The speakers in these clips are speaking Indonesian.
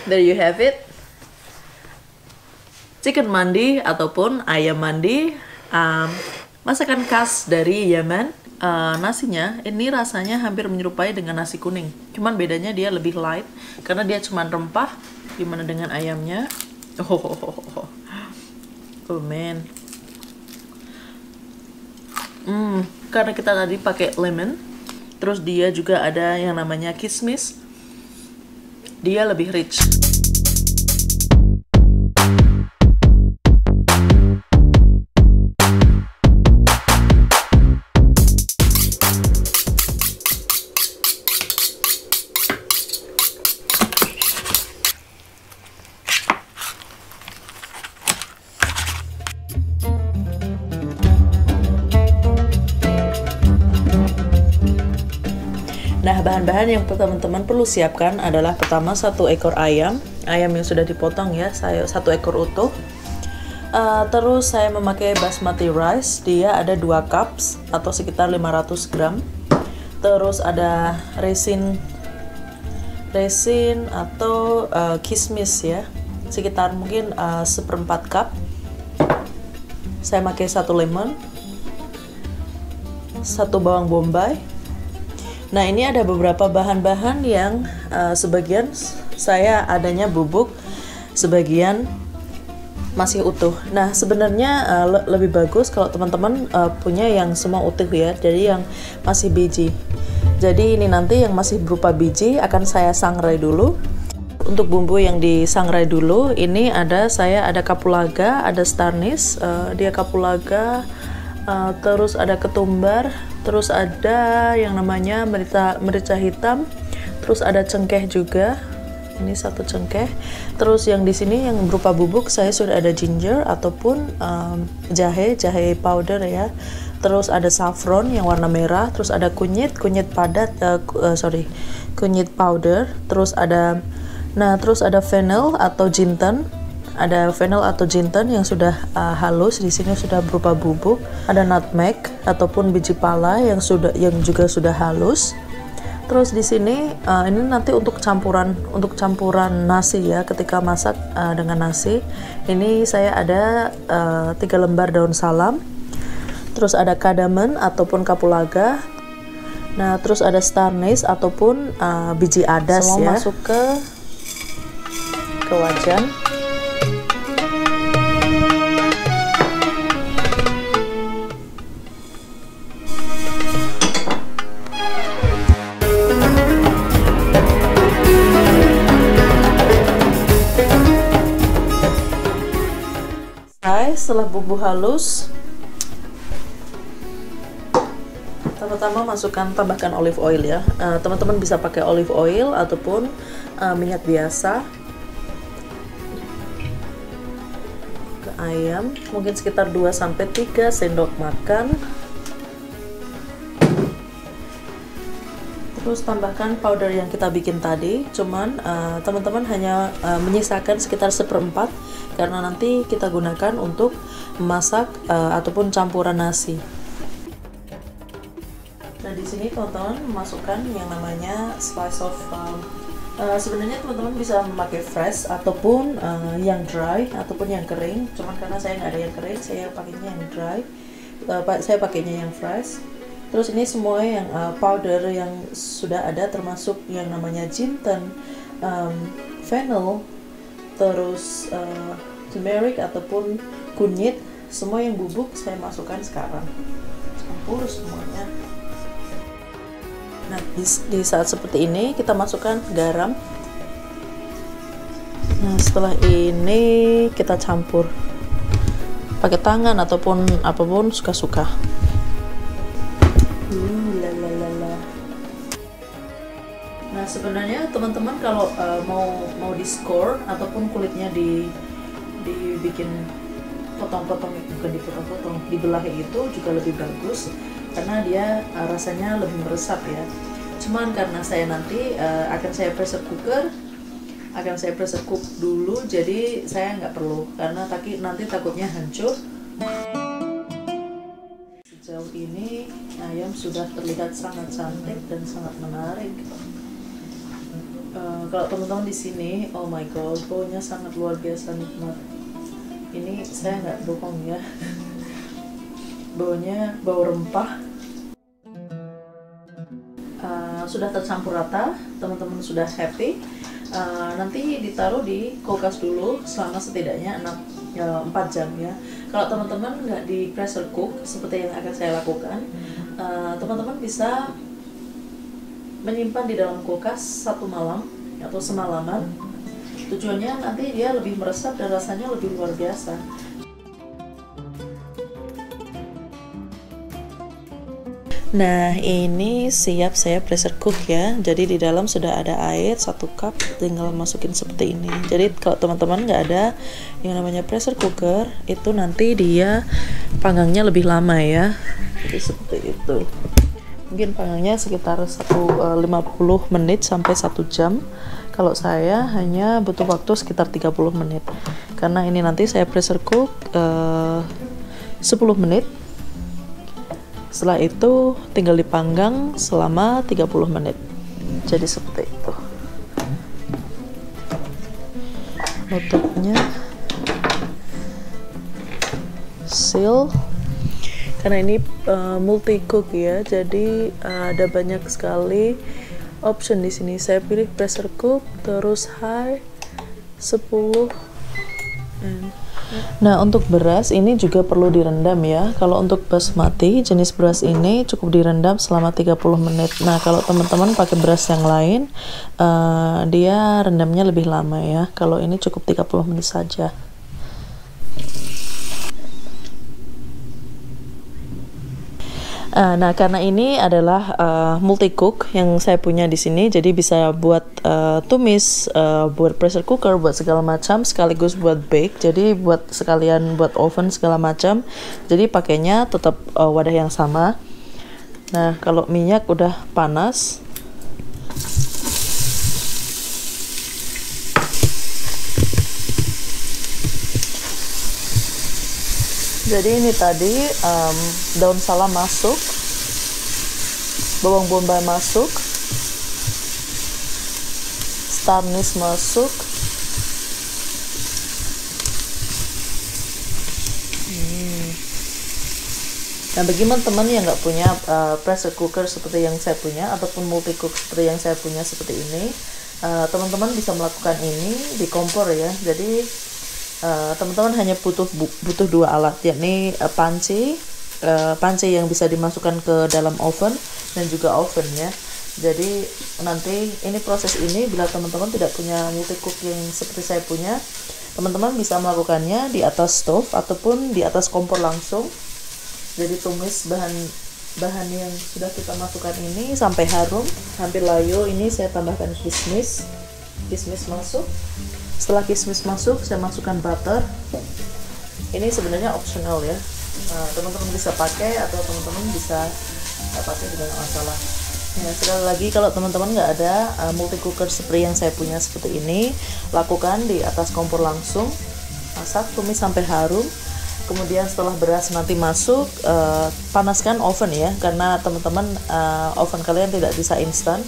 There you have it. Chicken mandi ataupun ayam mandi, masakan khas dari Yaman. Nasinya ini rasanya hampir menyerupai dengan nasi kuning, cuman bedanya dia lebih light karena dia cuman rempah, gimana dengan ayamnya. Oh man. Karena kita tadi pakai lemon, terus dia juga ada yang namanya kismis, dia lebih rich. Nah, bahan-bahan yang teman-teman perlu siapkan adalah pertama 1 ekor ayam yang sudah dipotong ya, saya 1 ekor utuh. Terus saya memakai basmati rice, dia ada 2 cups atau sekitar 500 gram. Terus ada resin atau kismis ya, sekitar mungkin 1/4 cup. Saya pakai 1 lemon, 1 bawang bombay. Nah, ini ada beberapa bahan-bahan yang sebagian saya adanya bubuk, sebagian masih utuh. Nah, sebenarnya lebih bagus kalau teman-teman punya yang semua utuh ya, jadi yang masih biji. Jadi ini nanti yang masih berupa biji akan saya sangrai dulu. Untuk bumbu yang disangrai dulu, ini saya ada kapulaga, ada star anise, dia kapulaga, terus ada ketumbar, terus ada yang namanya merica hitam, terus ada cengkeh juga. Ini 1 cengkeh. Terus yang di sini yang berupa bubuk saya sudah ada ginger ataupun jahe powder ya. Terus ada saffron yang warna merah, terus ada kunyit padat, kunyit powder, terus ada fennel atau jinten. Ada fennel atau jinten yang sudah halus, di sini sudah berupa bubuk. Ada nutmeg ataupun biji pala yang juga sudah halus. Terus di sini ini nanti untuk campuran nasi ya, ketika masak dengan nasi. Ini saya ada 3 lembar daun salam. Terus ada cardamom ataupun kapulaga. Nah, terus ada star anise ataupun biji adas. Semua ya. Masuk ke wajan. Setelah bumbu halus, pertama tambahkan olive oil ya. Teman-teman bisa pakai olive oil ataupun minyak biasa. Ke ayam mungkin sekitar 2-3 sendok makan. Terus tambahkan powder yang kita bikin tadi, cuman teman-teman hanya menyisakan sekitar 1/4 karena nanti kita gunakan untuk memasak ataupun campuran nasi. Nah, di sini teman-teman memasukkan yang namanya slice of sebenarnya teman-teman bisa memakai fresh ataupun yang dry ataupun yang kering, cuman karena saya nggak ada yang kering, saya pakainya yang dry. Saya pakainya yang fresh. Terus ini semua yang powder yang sudah ada, termasuk yang namanya jinten, fennel, terus turmeric ataupun kunyit, semua yang bubuk saya masukkan sekarang, campur semuanya. Nah, di saat seperti ini kita masukkan garam. Nah, setelah ini kita campur pakai tangan ataupun apapun suka-suka. Nah, sebenarnya teman-teman kalau mau di score ataupun kulitnya dibikin potong-potong, bukan dipotong-potong, dibelah itu juga lebih bagus karena dia rasanya lebih meresap ya. Cuman karena saya nanti akan saya pressure cook dulu, jadi saya nggak perlu karena nanti takutnya hancur. Sejauh ini ayam sudah terlihat sangat cantik dan sangat menarik. Kalau teman-teman di sini, oh my god, baunya sangat luar biasa nikmat. Ini saya nggak bohong ya, baunya bau rempah. Sudah tercampur rata, teman-teman sudah happy. Nanti ditaruh di kulkas dulu selama setidaknya 4 jam ya. Kalau teman-teman nggak di pressure cook seperti yang akan saya lakukan, teman-teman bisa menyimpan di dalam kulkas 1 malam atau semalaman. Tujuannya nanti dia lebih meresap dan rasanya lebih luar biasa. Nah, ini siap saya pressure cook ya. Jadi di dalam sudah ada air 1 cup, tinggal masukin seperti ini. Jadi kalau teman-teman nggak ada yang namanya pressure cooker, itu nanti dia panggangnya lebih lama ya. Jadi seperti itu. Mungkin panggangnya sekitar 50 menit sampai 1 jam. Kalau saya hanya butuh waktu sekitar 30 menit. Karena ini nanti saya pressure cook 10 menit. Setelah itu tinggal dipanggang selama 30 menit. Jadi seperti itu. Nutupnya seal. Karena ini multi cook ya, jadi ada banyak sekali option di sini. Saya pilih pressure cook, terus high 10. Nah, untuk beras ini juga perlu direndam ya. Kalau untuk basmati jenis beras ini cukup direndam selama 30 menit. Nah, kalau teman-teman pakai beras yang lain, dia rendamnya lebih lama ya. Kalau ini cukup 30 menit saja. Nah, karena ini adalah multi cook yang saya punya di sini, jadi bisa buat tumis, buat pressure cooker, buat segala macam, sekaligus buat bake. Jadi buat sekalian buat oven segala macam. Jadi pakainya tetap wadah yang sama. Nah, kalau minyak udah panas, jadi ini tadi daun salam masuk, bawang bombay masuk, star anise masuk, Nah, bagi teman-teman yang nggak punya pressure cooker seperti yang saya punya ataupun multi cook seperti yang saya punya seperti ini, teman-teman bisa melakukan ini di kompor ya. Jadi teman-teman hanya butuh 2 alat, yakni panci yang bisa dimasukkan ke dalam oven dan juga oven ya. Jadi nanti ini proses ini bila teman-teman tidak punya multi cook yang seperti saya punya, teman-teman bisa melakukannya di atas stove ataupun di atas kompor langsung. Jadi tumis bahan yang sudah kita masukkan ini sampai harum, hampir layu. Ini saya tambahkan kismis masuk. Setelah kismis masuk, saya masukkan butter. Ini sebenarnya optional ya, teman-teman bisa pakai atau teman-teman bisa nggak pakai juga nggak masalah. Ya, sekali lagi kalau teman-teman nggak ada multi cooker seperti yang saya punya seperti ini, lakukan di atas kompor langsung, masak, tumis sampai harum. Kemudian setelah beras nanti masuk, panaskan oven ya, karena teman-teman oven kalian tidak bisa instan.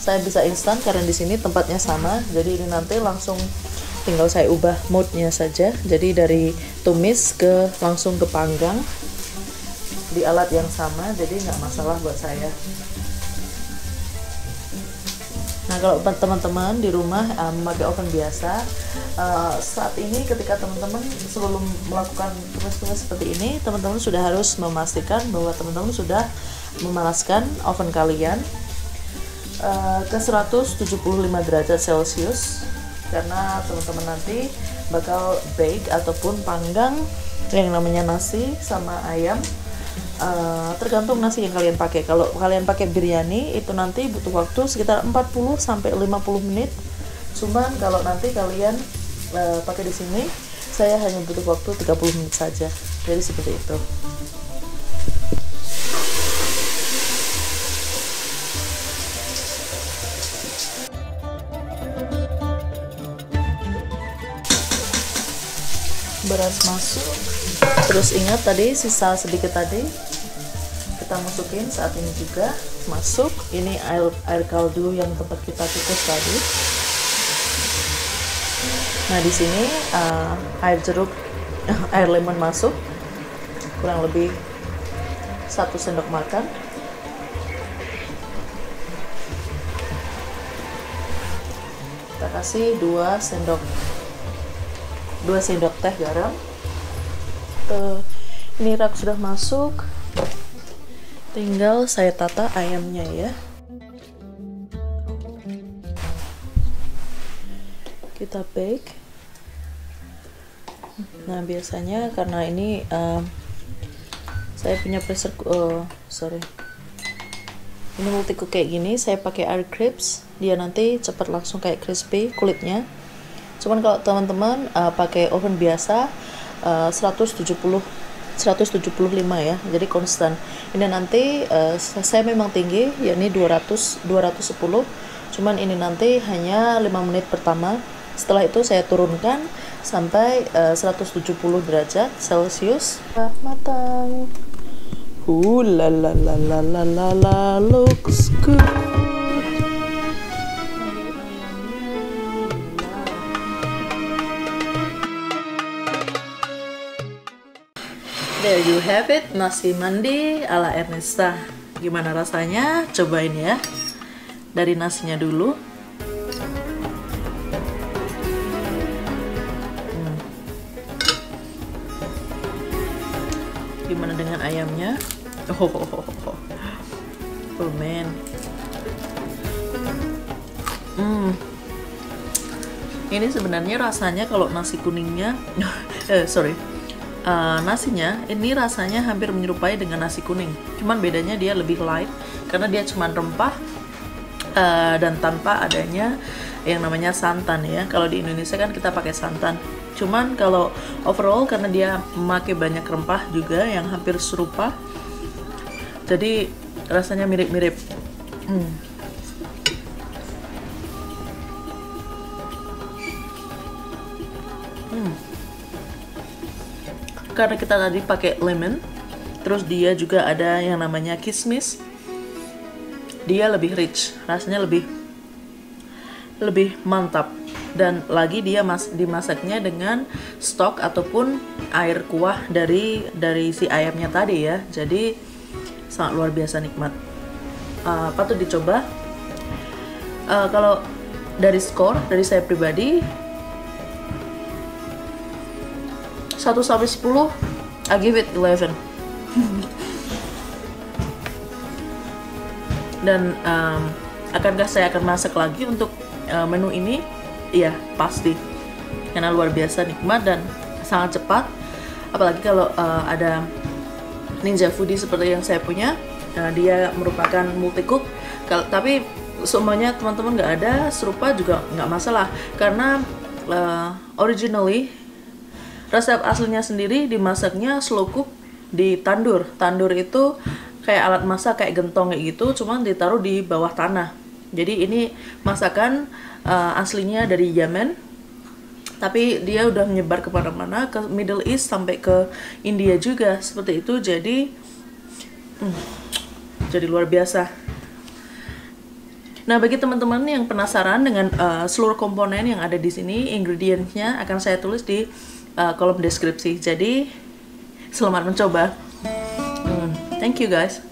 Saya bisa instan karena di sini tempatnya sama. Jadi ini nanti langsung tinggal saya ubah mode-nya saja. Jadi dari tumis ke langsung ke panggang di alat yang sama. Jadi nggak masalah buat saya. Nah, kalau teman-teman di rumah memakai oven biasa, saat ini ketika teman-teman sebelum melakukan tumis-tumis seperti ini, teman-teman sudah harus memastikan bahwa teman-teman sudah memanaskan oven kalian ke 175 derajat Celcius, karena teman-teman nanti bakal bake ataupun panggang yang namanya nasi sama ayam. Tergantung nasi yang kalian pakai. Kalau kalian pakai biryani itu nanti butuh waktu sekitar 40 sampai 50 menit. Cuman kalau nanti kalian pakai di sini, saya hanya butuh waktu 30 menit saja. Jadi seperti itu. Beras masuk. Terus ingat tadi sisa sedikit tadi kita kita masukin saat ini juga. Masuk, ini air kaldu yang tempat kita kukus tadi. Nah di sini air jeruk, air lemon masuk, kurang lebih 1 sendok makan. Kita kasih 2 sendok teh garam. Ini rak sudah masuk, tinggal saya tata ayamnya ya. Kita bake. Nah biasanya karena ini saya punya ini multi cook kayak gini, saya pakai air crisp, dia nanti cepat langsung kayak crispy kulitnya. Cuman kalau teman-teman pakai oven biasa 175 ya, jadi konstan. Ini nanti saya memang tinggi, yakni 210, cuman ini nanti hanya 5 menit pertama. Setelah itu saya turunkan sampai 170 derajat Celcius. Matang. La la la la la la la, looks good. There you have it, nasi mandi ala Ernesta. Gimana rasanya? Cobain ya. Dari nasinya dulu. Gimana dengan ayamnya? Oh man. Ini sebenarnya rasanya kalau nasi kuningnya, nasinya ini rasanya hampir menyerupai dengan nasi kuning, cuman bedanya dia lebih light karena dia cuman rempah dan tanpa adanya yang namanya santan ya. Kalau di Indonesia kan kita pakai santan, cuman kalau overall karena dia memakai banyak rempah juga yang hampir serupa, jadi rasanya mirip-mirip. Karena kita tadi pakai lemon, terus dia juga ada yang namanya kismis, dia lebih rich, rasanya lebih mantap. Dan lagi dia dimasaknya dengan stok ataupun air kuah dari si ayamnya tadi ya, jadi sangat luar biasa nikmat. Patut dicoba. Kalau dari skor dari saya pribadi 1 sampai 10, I give it 11. Dan akankah saya akan masak lagi untuk menu ini? Iya, pasti. Karena luar biasa nikmat dan sangat cepat. Apalagi kalau ada ninja foodie seperti yang saya punya, dia merupakan multi cook. Tapi semuanya teman-teman nggak ada serupa juga nggak masalah, karena originally resep aslinya sendiri dimasaknya slow cook di tandur. Tandur itu kayak alat masak kayak gentong kayak gitu, cuman ditaruh di bawah tanah. Jadi ini masakan aslinya dari Yemen, tapi dia udah menyebar kemana-mana, ke Middle East sampai ke India juga seperti itu. Jadi luar biasa. Nah, bagi teman-teman yang penasaran dengan seluruh komponen yang ada di sini, ingredients-nya akan saya tulis di kolom deskripsi. Jadi selamat mencoba. Thank you guys.